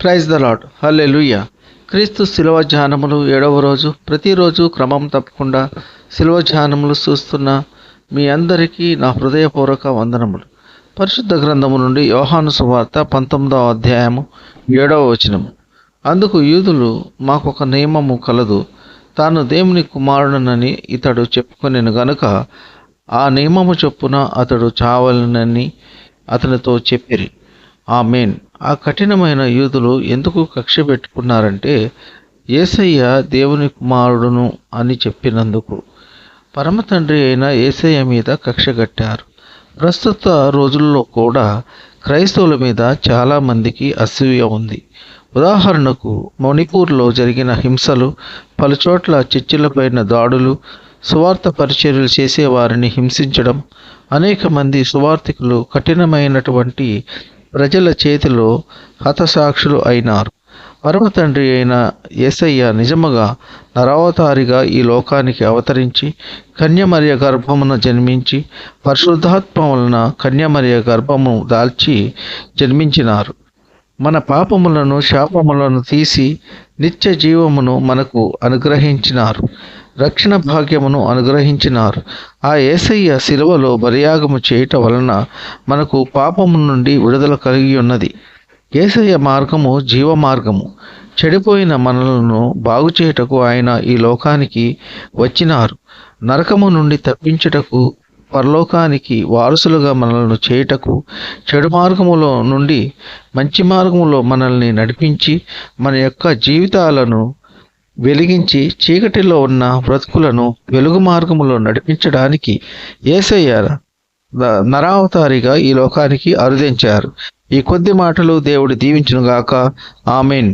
Praise the lord. హల్లెలూయా. క్రీస్తు శిలువ ధ్యానములు 7వ రోజు. ప్రతిరోజు క్రమం తప్పకుండా శిలువ ధ్యానములు చూస్తున్న మీ అందరికీ నా హృదయపూర్వక వందనములు. పరిశుద్ధ గ్రంథము నుండి యోహాను సువార్త 19వ అధ్యాయము 7వ వచనము. అందుకు యూదులు, మాకొక నియమము కలదు, తాను దేవుని కుమారుడనని ఇతడు చెప్పుకొనెను గనుక ఆ నియమము చొప్పున అతడు చావలనని అతనితో చెప్పిరి. ఆమేన్. ఆ కఠినమైన యూదులు ఎందుకు కక్ష పెట్టుకున్నారంటే, యేసయ్య దేవుని కుమారుడును అని చెప్పినందుకు. పరమ తండ్రి అయిన యేసయ్య మీద కక్ష కట్టారు. ప్రస్తుత రోజుల్లో కూడా క్రైస్తవుల మీద చాలామందికి అసూయ ఉంది. ఉదాహరణకు మణిపూర్లో జరిగిన హింసలు, పలుచోట్ల చర్చిలపైన దాడులు, సువార్త పరిచర్యలు చేసేవారిని హింసించడం, అనేక మంది సువార్థికులు కఠినమైనటువంటి ప్రజల చేతిలో హతసాక్షులు అయినారు. పరమ తండ్రి అయిన యేసయ్య నిజముగా నరావతారిగా ఈ లోకానికి అవతరించి కన్యమరియ గర్భమున జన్మించి పరిశుద్ధాత్మ వలన కన్యమరియ గర్భము దాల్చి జన్మించినారు. మన పాపములను శాపములను తీసి నిత్య జీవమును మనకు అనుగ్రహించినారు. రక్షణ భాగ్యమును అనుగ్రహించినారు. ఆ యేసయ్య శిలువలో బలియాగము చేయటం వలన మనకు పాపము నుండి విడుదల కలిగి ఉన్నది. యేసయ్య మార్గము జీవ మార్గము. చెడిపోయిన మనలను బాగు చేయుటకు ఆయన ఈ లోకానికి వచ్చినారు. నరకము నుండి తప్పించుటకు, పరలోకానికి వారసులుగా మనల్ని చేయుటకు, చెడు మార్గములో నుండి మంచి మార్గములో మనల్ని నడిపించి మన యొక్క జీవితాలను వెలిగించి చీకటిలో ఉన్న బ్రతుకులను వెలుగు మార్గములో నడిపించడానికి యేసయ్య నరావతారిగా ఈ లోకానికి అరుదించారు. ఈ కొద్ది మాటలు దేవుడు దీవించునుగాక. ఆమేన్.